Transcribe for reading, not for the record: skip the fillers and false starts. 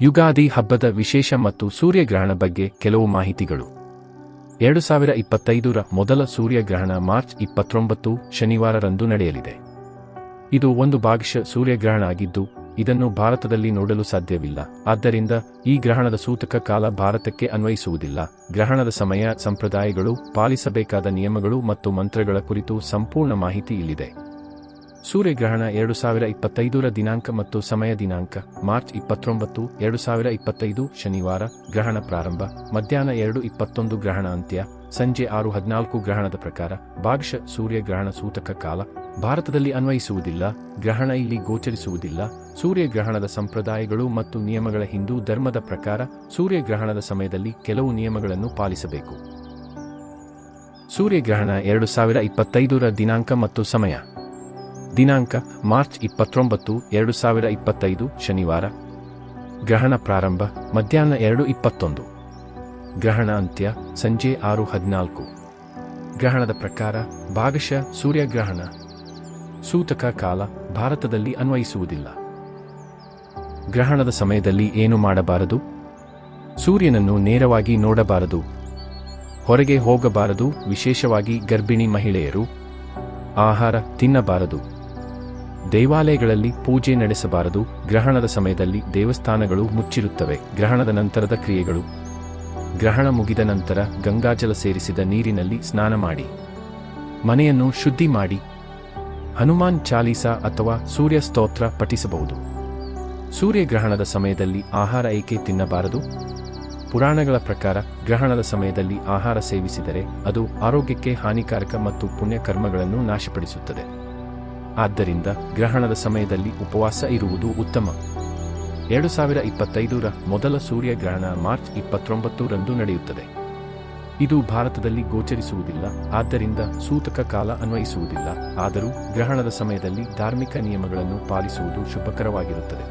ಯುಗಾದಿ ಹಬ್ಬದ ವಿಶೇಷ ಮತ್ತು ಸೂರ್ಯಗ್ರಹಣ ಬಗ್ಗೆ ಕೆಲವು ಮಾಹಿತಿಗಳು. 2025ರ ಮೊದಲ ಸೂರ್ಯಗ್ರಹಣ ಮಾರ್ಚ್ 29 ಶನಿವಾರರಂದು ನಡೆಯಲಿದೆ. ಇದು ಒಂದು ಭಾಗಶಃ ಸೂರ್ಯಗ್ರಹಣ ಆಗಿದ್ದು, ಇದನ್ನು ಭಾರತದಲ್ಲಿ ನೋಡಲು ಸಾಧ್ಯವಿಲ್ಲ. ಆದ್ದರಿಂದ ಈ ಗ್ರಹಣದ ಸೂತಕ ಕಾಲ ಭಾರತಕ್ಕೆ ಅನ್ವಯಿಸುವುದಿಲ್ಲ. ಗ್ರಹಣದ ಸಮಯ, ಸಂಪ್ರದಾಯಗಳು, ಪಾಲಿಸಬೇಕಾದ ನಿಯಮಗಳು ಮತ್ತು ಮಂತ್ರಗಳ ಕುರಿತು ಸಂಪೂರ್ಣ ಮಾಹಿತಿ ಇಲ್ಲಿದೆ. ಸೂರ್ಯಗ್ರಹಣ 2025ರ ದಿನಾಂಕ ಮತ್ತು ಸಮಯ. ದಿನಾಂಕ ಮಾರ್ಚ್ 29, 2025 ಶನಿವಾರ. ಗ್ರಹಣ ಪ್ರಾರಂಭ ಮಧ್ಯಾಹ್ನ 2:21. ಗ್ರಹಣ ಅಂತ್ಯ ಸಂಜೆ 6:14. ಗ್ರಹಣದ ಪ್ರಕಾರ ಭಾಗಶಃ ಸೂರ್ಯಗ್ರಹಣ. ಸೂತಕ ಕಾಲ ಭಾರತದಲ್ಲಿ ಅನ್ವಯಿಸುವುದಿಲ್ಲ. ಗ್ರಹಣ ಇಲ್ಲಿ ಗೋಚರಿಸುವುದಿಲ್ಲ. ಸೂರ್ಯಗ್ರಹಣದ ಸಂಪ್ರದಾಯಗಳು ಮತ್ತು ನಿಯಮಗಳ. ಹಿಂದೂ ಧರ್ಮದ ಪ್ರಕಾರ ಸೂರ್ಯಗ್ರಹಣದ ಸಮಯದಲ್ಲಿ ಕೆಲವು ನಿಯಮಗಳನ್ನು ಪಾಲಿಸಬೇಕು. ಸೂರ್ಯಗ್ರಹಣ 2025ರ ದಿನಾಂಕ ಮತ್ತು ಸಮಯ. ದಿನಾಂಕ ಮಾರ್ಚ್ 29, 2025 ಶನಿವಾರ. ಗ್ರಹಣ ಪ್ರಾರಂಭ ಮಧ್ಯಾಹ್ನ 2:21. ಗ್ರಹಣ ಅಂತ್ಯ ಸಂಜೆ 6:14. ಗ್ರಹಣದ ಪ್ರಕಾರ ಭಾಗಶಃ ಸೂರ್ಯಗ್ರಹಣ. ಸೂತಕ ಕಾಲ ಭಾರತದಲ್ಲಿ ಅನ್ವಯಿಸುವುದಿಲ್ಲ. ಗ್ರಹಣದ ಸಮಯದಲ್ಲಿ ಏನು ಮಾಡಬಾರದು? ಸೂರ್ಯನನ್ನು ನೇರವಾಗಿ ನೋಡಬಾರದು. ಹೊರಗೆ ಹೋಗಬಾರದು, ವಿಶೇಷವಾಗಿ ಗರ್ಭಿಣಿ ಮಹಿಳೆಯರು. ಆಹಾರ ತಿನ್ನಬಾರದು. ದೇವಾಲಯಗಳಲ್ಲಿ ಪೂಜೆ ನಡೆಸಬಾರದು. ಗ್ರಹಣದ ಸಮಯದಲ್ಲಿ ದೇವಸ್ಥಾನಗಳು ಮುಚ್ಚಿರುತ್ತವೆ. ಗ್ರಹಣದ ನಂತರದ ಕ್ರಿಯೆಗಳು. ಗ್ರಹಣ ಮುಗಿದ ನಂತರ ಗಂಗಾಜಲ ಸೇರಿಸಿದ ನೀರಿನಲ್ಲಿ ಸ್ನಾನ ಮಾಡಿ. ಮನೆಯನ್ನು ಶುದ್ಧಿ ಮಾಡಿ. ಹನುಮಾನ್ ಚಾಲೀಸಾ ಅಥವಾ ಸೂರ್ಯ ಸ್ತೋತ್ರ ಪಠಿಸಬಹುದು. ಸೂರ್ಯಗ್ರಹಣದ ಸಮಯದಲ್ಲಿ ಆಹಾರ ಏಕೆ ತಿನ್ನಬಾರದು? ಪುರಾಣಗಳ ಪ್ರಕಾರ ಗ್ರಹಣದ ಸಮಯದಲ್ಲಿ ಆಹಾರ ಸೇವಿಸಿದರೆ ಅದು ಆರೋಗ್ಯಕ್ಕೆ ಹಾನಿಕಾರಕ ಮತ್ತು ಪುಣ್ಯಕರ್ಮಗಳನ್ನು ನಾಶಪಡಿಸುತ್ತದೆ. ಆದ್ದರಿಂದ ಗ್ರಹಣದ ಸಮಯದಲ್ಲಿ ಉಪವಾಸ ಇರುವುದು ಉತ್ತಮ. 2025ರ ಮೊದಲ ಸೂರ್ಯಗ್ರಹಣ ಮಾರ್ಚ್ 29ರಂದು ನಡೆಯುತ್ತದೆ. ಇದು ಭಾರತದಲ್ಲಿ ಗೋಚರಿಸುವುದಿಲ್ಲ, ಆದ್ದರಿಂದ ಸೂತಕ ಕಾಲ ಅನ್ವಯಿಸುವುದಿಲ್ಲ. ಆದರೂ ಗ್ರಹಣದ ಸಮಯದಲ್ಲಿ ಧಾರ್ಮಿಕ ನಿಯಮಗಳನ್ನು ಪಾಲಿಸುವುದು ಶುಭಕರವಾಗಿರುತ್ತದೆ.